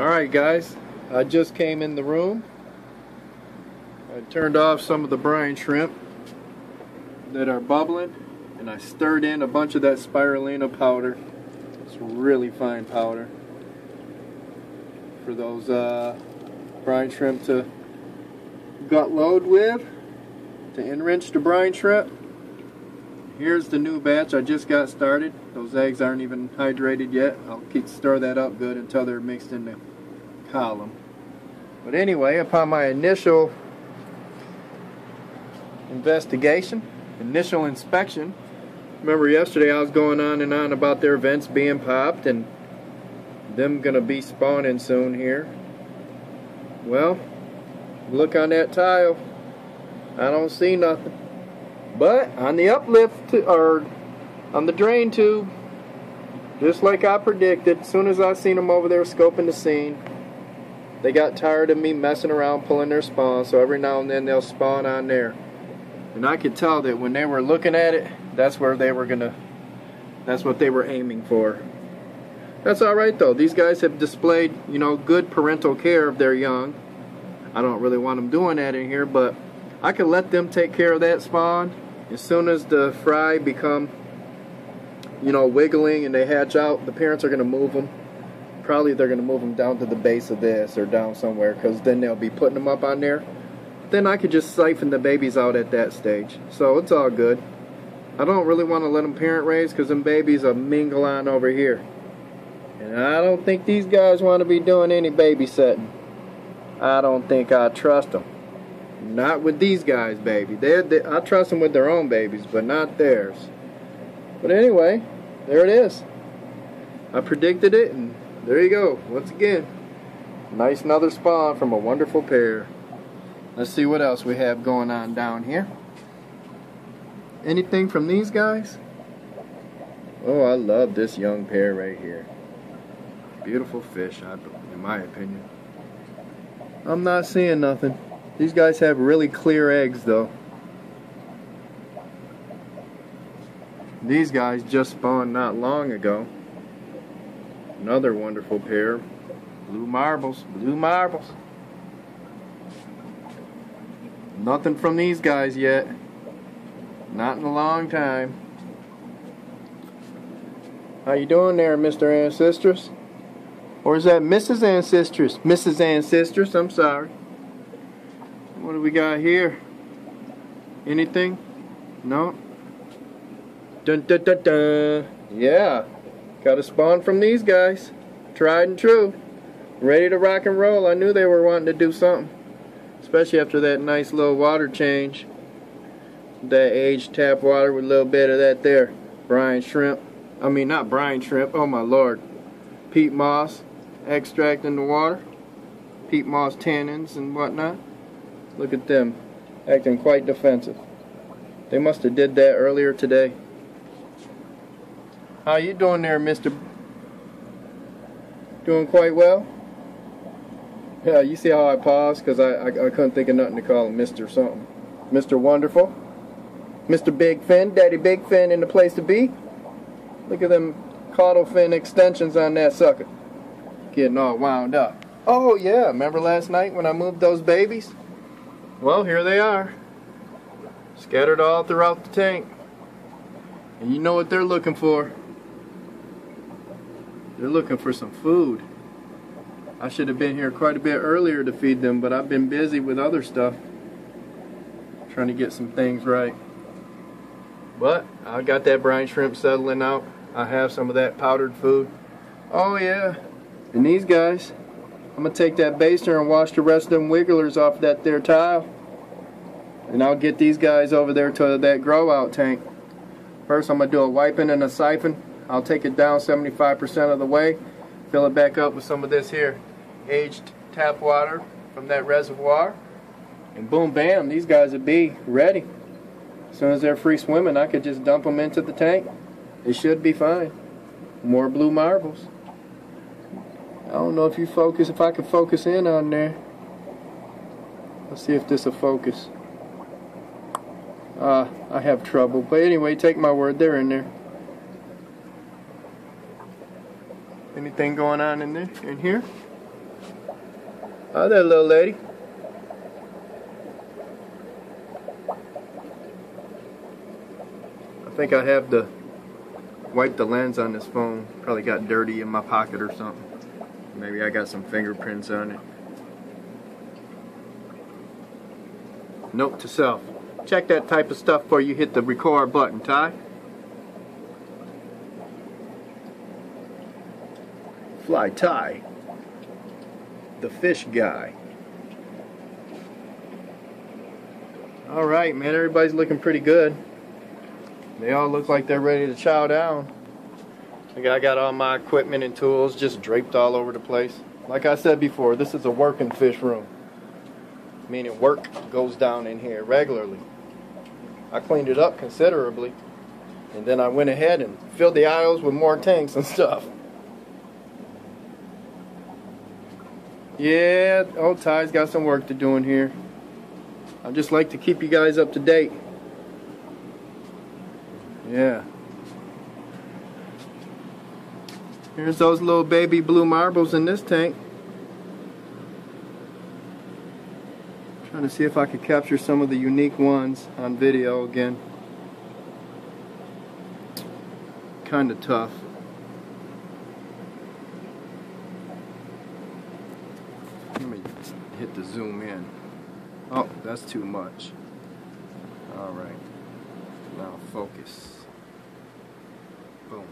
Alright guys, I just came in the room. I turned off some of the brine shrimp that are bubbling, and I stirred in a bunch of that spirulina powder. It's really fine powder for those brine shrimp to gut load with, to enrich the brine shrimp. Here's the new batch I just got started. Those eggs aren't even hydrated yet. I'll stir that up good until they're mixed in the column. But anyway, upon my initial investigation, initial inspection, remember yesterday I was going on and on about their vents being popped and them gonna be spawning soon here. Well, look on that tile. I don't see nothing. But on the uplift, or on the drain tube, just like I predicted, as soon as I seen them over there scoping the scene, they got tired of me messing around pulling their spawn, so every now and then they'll spawn on there. And I could tell that when they were looking at it, that's what they were aiming for. That's alright though. These guys have displayed, good parental care of their young. I don't really want them doing that in here, but I can let them take care of that spawn. As soon as the fry become, wiggling and they hatch out, the parents are going to move them. Probably they're going to move them down to the base of this or down somewhere, because then they'll be putting them up on there. Then I could just siphon the babies out at that stage. So it's all good. I don't really want to let them parent raise, because them babies will mingle on over here. And I don't think these guys want to be doing any babysitting. I don't think I trust them. Not with these guys, baby. I trust them with their own babies, but not theirs. But anyway, there it is. I predicted it, and there you go. Once again, nice another spawn from a wonderful pair. Let's see what else we have going on down here. Anything from these guys? Oh, I love this young pair right here. Beautiful fish, in my opinion. I'm not seeing nothing. These guys have really clear eggs though. These guys just spawned not long ago. Another wonderful pair. Blue marbles, blue marbles. Nothing from these guys yet. Not in a long time. How you doing there, Mr. Ancestress? Or is that Mrs. Ancestress? Mrs. Ancestress, I'm sorry. What do we got here? Anything? No? Dun dun dun dun. Yeah. Got a spawn from these guys. Tried and true. Ready to rock and roll. I knew they were wanting to do something. Especially after that nice little water change. That aged tap water with a little bit of that there brine shrimp. I mean, not brine shrimp. Oh my lord. Peat moss extract in the water. Peat moss tannins and whatnot. Look at them, acting quite defensive. They must have did that earlier today. How you doing there, Mr.? Doing quite well? Yeah, you see how I paused? Because I couldn't think of nothing to call him Mr. something. Mr. Wonderful? Mr. Big Fin? Daddy Big Fin in the place to be? Look at them caudal fin extensions on that sucker. Getting all wound up. Oh yeah, remember last night when I moved those babies? Well, here they are, scattered all throughout the tank. And you know what they're looking for? They're looking for some food. I should have been here quite a bit earlier to feed them, but I've been busy with other stuff, trying to get some things right. But I got that brine shrimp settling out. I have some of that powdered food. Oh yeah, and these guys, I'm going to take that baster and wash the rest of them wigglers off that there tile. And I'll get these guys over there to that grow out tank. First I'm going to do a wiping and a siphon. I'll take it down 75% of the way. Fill it back up with some of this here aged tap water from that reservoir. And boom bam, these guys will be ready. As soon as they're free swimming, I could just dump them into the tank. They should be fine. More blue marbles. I don't know if I can focus in on there. Let's see if this will focus. I have trouble. But anyway, take my word, they're in there. Anything going on in there? In here? Hi there, little lady. I think I have to wipe the lens on this phone. Probably got dirty in my pocket or something. Maybe I got some fingerprints on it. Note to self. Check that type of stuff before you hit the record button, Ty. Fly Ty. The fish guy. Alright, man, everybody's looking pretty good. They all look like they're ready to chow down. I got all my equipment and tools just draped all over the place. Like I said before, this is a working fish room. Meaning work goes down in here regularly. I cleaned it up considerably. And then I went ahead and filled the aisles with more tanks and stuff. Yeah, old Ty's got some work to do in here. I just like to keep you guys up to date. Yeah. Here's those little baby blue marbles in this tank. Trying to see if I could capture some of the unique ones on video again. Kinda tough. Let me hit the zoom in. Oh, that's too much. Alright. Now focus. Boom.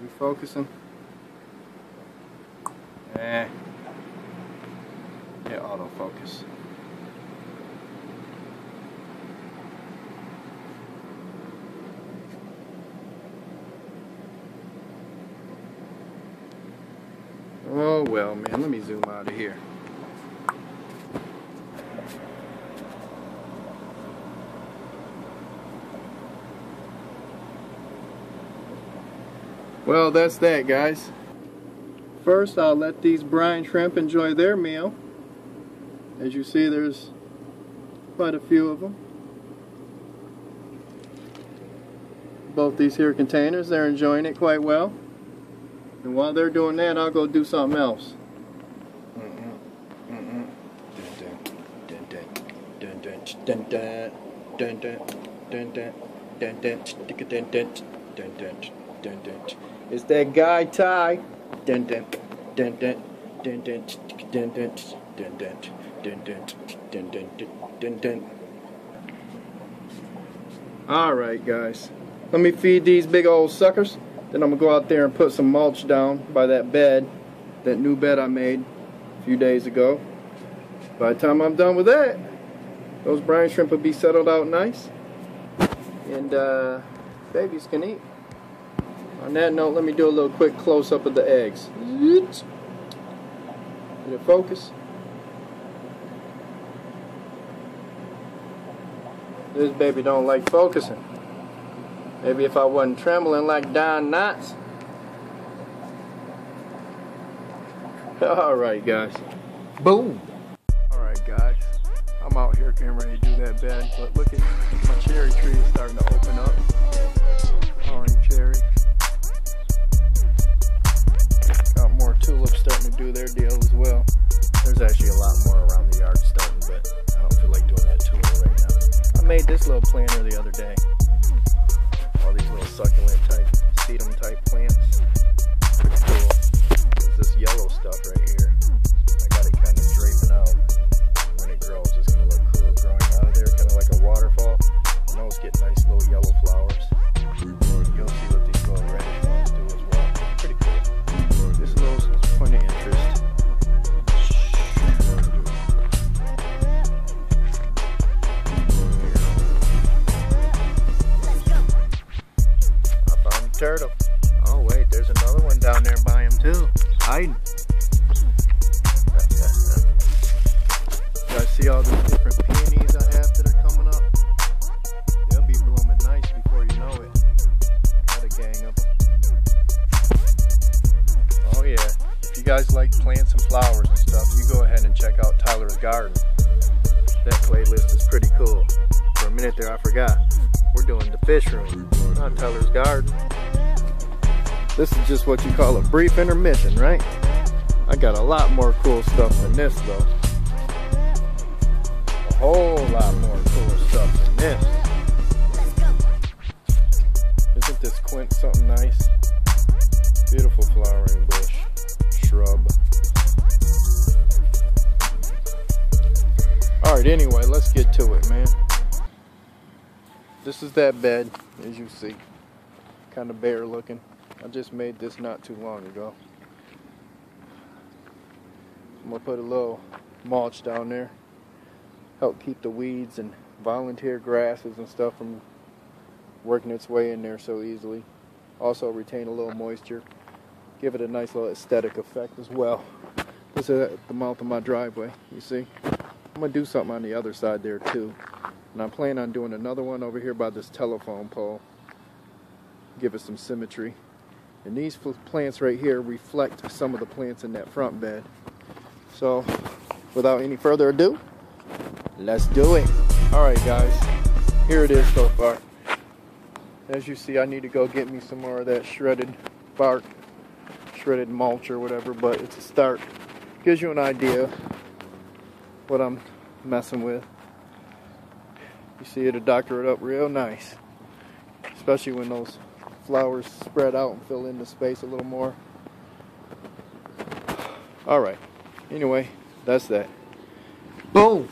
You focusing? Eh. Yeah, autofocus. Oh well, man, let me zoom out of here. Well, that's that, guys. First, I'll let these brine shrimp enjoy their meal. As you see, there's quite a few of them. Both these here containers, they're enjoying it quite well. And while they're doing that, I'll go do something else. It's that guy Ty. Alright, guys. Let me feed these big old suckers. Then I'm going to go out there and put some mulch down by that bed. That new bed I made a few days ago. By the time I'm done with that, those brine shrimp will be settled out nice. And babies can eat. On that note, let me do a little quick close-up of the eggs. Did it focus? This baby don't like focusing. Maybe if I wasn't trembling like Don Knotts. Alright, guys. Boom! Alright, guys. I'm out here getting ready to do that bed. But look at my cherry tree is starting to open up. Orange cherry. Got more tulips starting to do their deal as well. There's actually a lot more around the yard starting, but I don't feel like doing that too well right now. I made this little planter the other day. All these little succulent type, sedum type plants. Pretty cool. There's this yellow stuff right here. I got it kind of draping out. And when it grows, it's going to look cool growing out of there, kind of like a waterfall. And those get nice little yellow flowers. You'll see what these little reddish ones do as well. Pretty cool. This is a little point of interest. Turtle. Oh wait, there's another one down there by him too. Hiding. Guys, see all these different peonies I have that are coming up? They'll be blooming nice before you know it. I got a gang of them. Oh yeah, if you guys like plants and flowers and stuff, you go ahead and check out Tyler's Garden. That playlist is pretty cool. For a minute there I forgot. We're doing the fish room, not Tyler's Garden. This is just what you call a brief intermission, right? I got a lot more cool stuff than this though. A whole lot more cool stuff than this. Isn't this quince something nice? Beautiful flowering bush, shrub. Alright, anyway, let's get to it, man. This is that bed, as you see. Kind of bare looking. I just made this not too long ago. I'm gonna put a little mulch down there. Help keep the weeds and volunteer grasses and stuff from working its way in there so easily. Also retain a little moisture. Give it a nice little aesthetic effect as well. This is at the mouth of my driveway, you see. I'm gonna do something on the other side there too. And I'm planning on doing another one over here by this telephone pole. Give it some symmetry. And these plants right here reflect some of the plants in that front bed. So, without any further ado, let's do it. Alright guys, here it is so far. As you see, I need to go get me some more of that shredded bark, shredded mulch or whatever, but it's a start. Gives you an idea what I'm messing with. You see, it'll doctor it up real nice. Especially when those flowers spread out and fill in the space a little more. Alright. Anyway, that's that. Boom!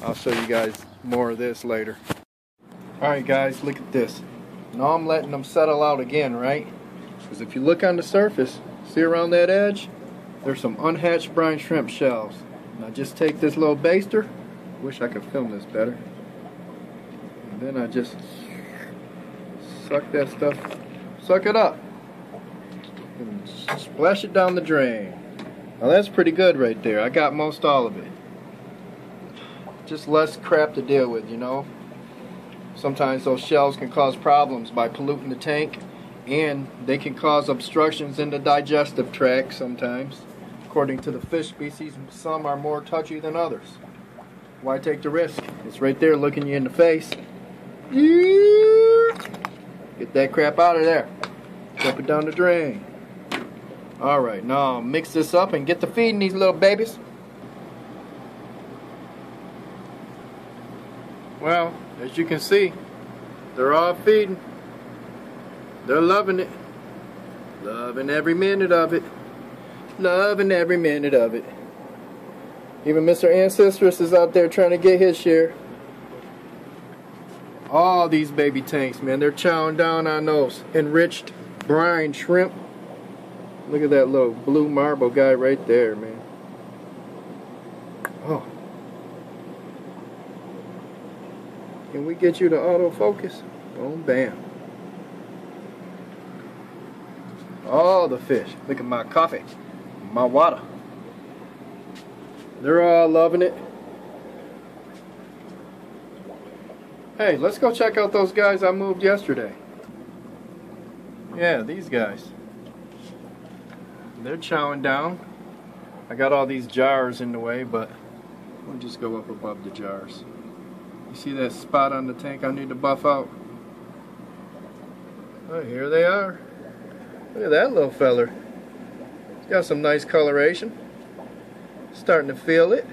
I'll show you guys more of this later. Alright guys, look at this. Now I'm letting them settle out again, right? Because if you look on the surface, see around that edge? There's some unhatched brine shrimp shells. Now just take this little baster. Wish I could film this better. And then I just suck that stuff, suck it up. And splash it down the drain. Now that's pretty good right there. I got most all of it. Just less crap to deal with, you know. Sometimes those shells can cause problems by polluting the tank, and they can cause obstructions in the digestive tract sometimes. According to the fish species, some are more touchy than others. Why take the risk? It's right there looking you in the face. Get that crap out of there. Dump it down the drain. Alright, now I'll mix this up and get to feeding these little babies. Well, as you can see, they're all feeding. They're loving it. Loving every minute of it. Loving every minute of it. Even Mr. Ancestress is out there trying to get his share. All these baby tanks, man, they're chowing down on those enriched brine shrimp. Look at that little blue marble guy right there, man. Oh. Can we get you to autofocus? Oh, bam. All the fish. Look at my coffee. My water. They're all loving it. Hey, let's go check out those guys I moved yesterday. Yeah, these guys. They're chowing down. I got all these jars in the way, but we'll just go up above the jars. You see that spot on the tank I need to buff out? Oh, here they are. Look at that little feller. He's got some nice coloration. Starting to feel it.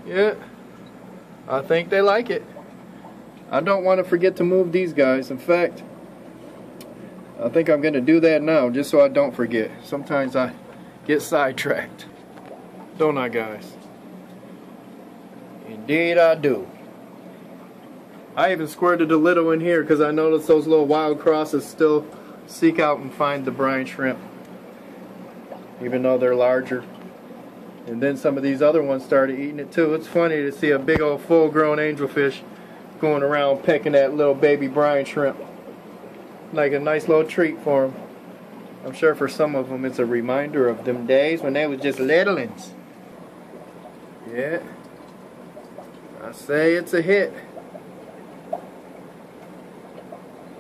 Yeah, I think they like it. I don't want to forget to move these guys. In fact, I think I'm going to do that now just so I don't forget. Sometimes I get sidetracked. Don't I, guys? Indeed I do. I even squirted a little in here because I noticed those little wild crosses still seek out and find the brine shrimp, even though they're larger. And then some of these other ones started eating it too. It's funny to see a big old full-grown angelfish going around pecking that little baby brine shrimp. Like a nice little treat for them. I'm sure for some of them it's a reminder of them days when they was just littlings. Yeah. I say it's a hit.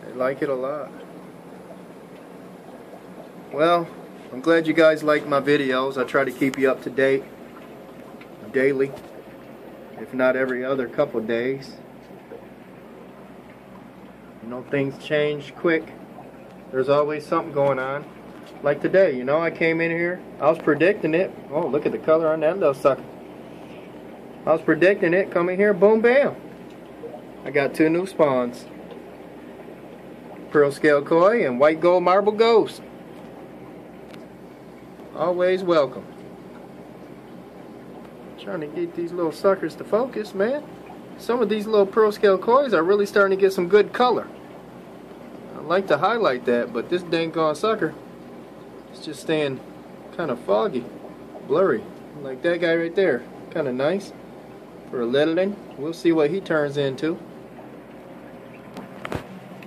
They like it a lot. Well, I'm glad you guys like my videos. I try to keep you up to date daily, if not every other couple days. You know, things change quick. There's always something going on. Like today, you know, I came in here, I was predicting it. Oh, look at the color on that little sucker. I was predicting it, come in here, boom, bam. I got 2 new spawns. Pearl Scale Koi and White Gold Marble Ghost. Always welcome. Trying to get these little suckers to focus, man. Some of these little Pearl Scale Kois are really starting to get some good color. I like to highlight that, but this dang gone sucker is just staying kind of foggy, blurry. Like that guy right there. Kind of nice for a littling. We'll see what he turns into.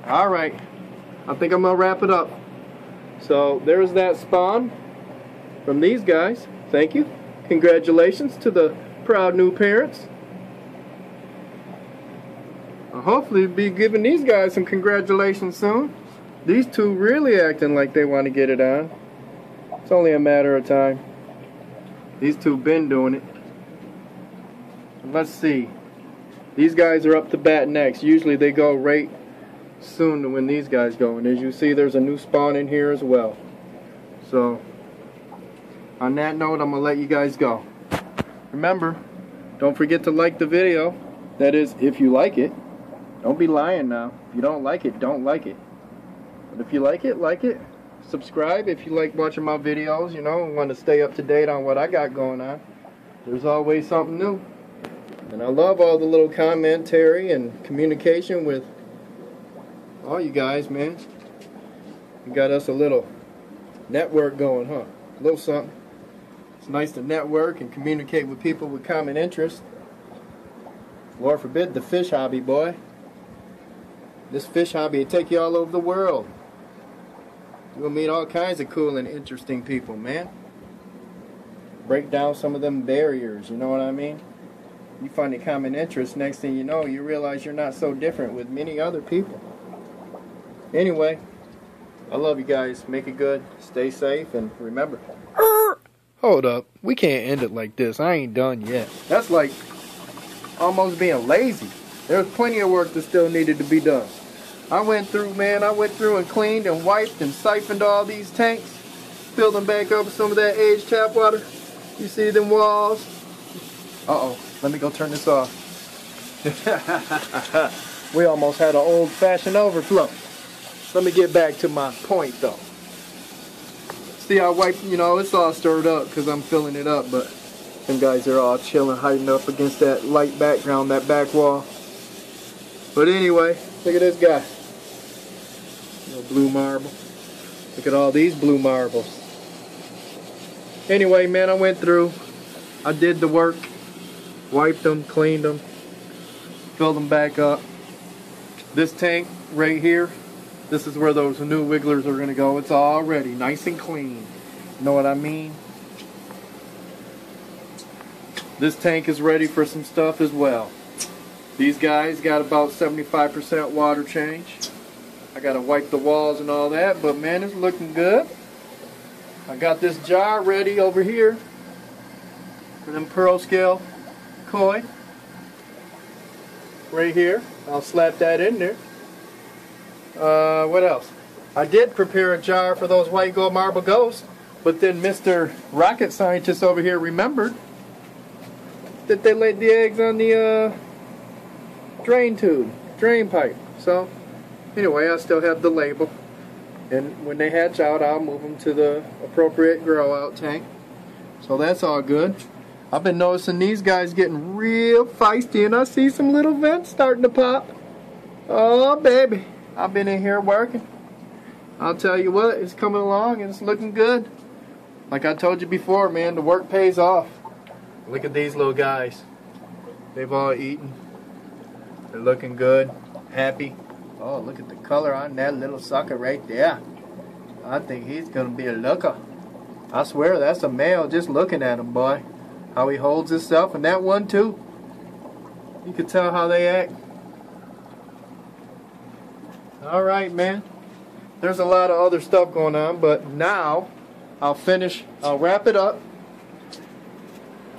Alright, I think I'm going to wrap it up. So there's that spawn from these guys. Thank you. Congratulations to the proud new parents. I'll hopefully be giving these guys some congratulations soon. These two really acting like they want to get it on. It's only a matter of time. These two been doing it. Let's see. These guys are up to bat next. Usually they go right soon to when these guys go. And as you see, there's a new spawn in here as well. So on that note, I'm going to let you guys go. Remember, don't forget to like the video. That is, if you like it. Don't be lying now. If you don't like it, don't like it. But if you like it, like it. Subscribe if you like watching my videos, you know, and want to stay up to date on what I got going on. There's always something new. And I love all the little commentary and communication with all you guys, man. You got us a little network going, huh? A little something. It's nice to network and communicate with people with common interests. Lord forbid the fish hobby, boy. This fish hobby will take you all over the world. You'll meet all kinds of cool and interesting people, man. Break down some of them barriers, you know what I mean? You find a common interest, next thing you know, you realize you're not so different with many other people. Anyway, I love you guys. Make it good. Stay safe, and remember. Hold up. We can't end it like this. I ain't done yet. That's like almost being lazy. There's plenty of work that still needed to be done. I went through, man. I went through and cleaned and wiped and siphoned all these tanks. Filled them back up with some of that aged tap water. You see them walls? Uh-oh. Let me go turn this off. We almost had an old-fashioned overflow. Let me get back to my point, though. See, I wiped, you know, it's all stirred up because I'm filling it up, but them guys are all chilling, hiding up against that light background, that back wall. But anyway, look at this guy. Little blue marble. Look at all these blue marbles. Anyway, man, I went through. I did the work. Wiped them, cleaned them, filled them back up. This tank right here, this is where those new wigglers are going to go. It's all ready, nice and clean. You know what I mean? This tank is ready for some stuff as well. These guys got about 75% water change. I got to wipe the walls and all that, but man, it's looking good. I got this jar ready over here for them Pearl Scale Koi. Right here. I'll slap that in there. What else? I did prepare a jar for those White Gold Marble Ghosts, but then Mr. Rocket Scientist over here remembered that they laid the eggs on the drain tube, drain pipe. So anyway, I still have the label, and when they hatch out, I'll move them to the appropriate grow out tank. So that's all good. I've been noticing these guys getting real feisty, and I see some little vents starting to pop. Oh baby, I've been in here working. I'll tell you what, it's coming along and it's looking good. Like I told you before, man, the work pays off. Look at these little guys. They've all eaten. They're looking good, happy. Oh, look at the color on that little sucker right there. I think he's gonna be a looker. I swear that's a male just looking at him, boy. How he holds himself, and that one too. You can tell how they act. Alright, man. There's a lot of other stuff going on, but now I'll wrap it up.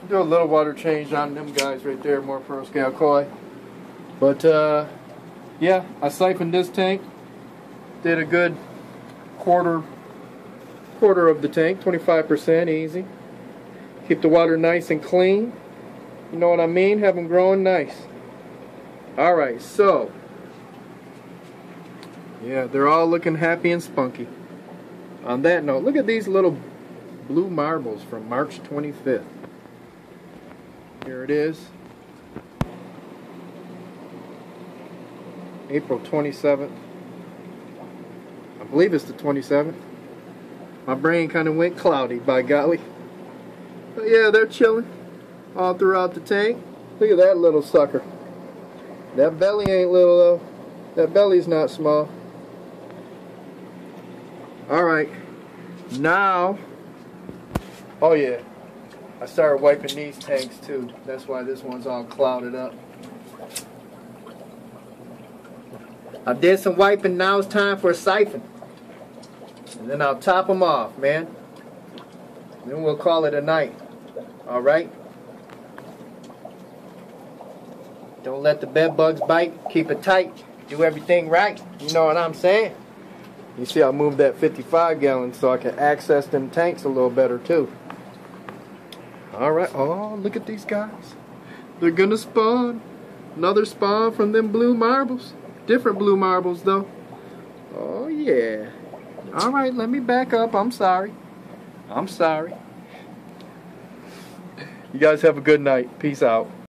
Do a little water change on them guys right there, more Pearl Scale Koi. But yeah, I siphoned this tank. Did a good quarter of the tank, 25% easy. Keep the water nice and clean. You know what I mean? Have them growing nice. Alright, so yeah, they're all looking happy and spunky. On that note, look at these little blue marbles from March 25th. Here it is. April 27th. I believe it's the 27th. My brain kind of went cloudy, by golly. But yeah, they're chilling all throughout the tank. Look at that little sucker. That belly ain't little though. That belly's not small. Alright. Now, oh yeah, I started wiping these tanks too. That's why this one's all clouded up. I did some wiping, now it's time for a siphon. And then I'll top them off, man. Then we'll call it a night. Alright? Don't let the bed bugs bite. Keep it tight. Do everything right. You know what I'm saying? You see I moved that 55 gallon so I can access them tanks a little better too. Alright. Oh, look at these guys. They're gonna spawn. Another spawn from them blue marbles. Different blue marbles though. Oh yeah. Alright, let me back up. I'm sorry. I'm sorry. You guys have a good night. Peace out.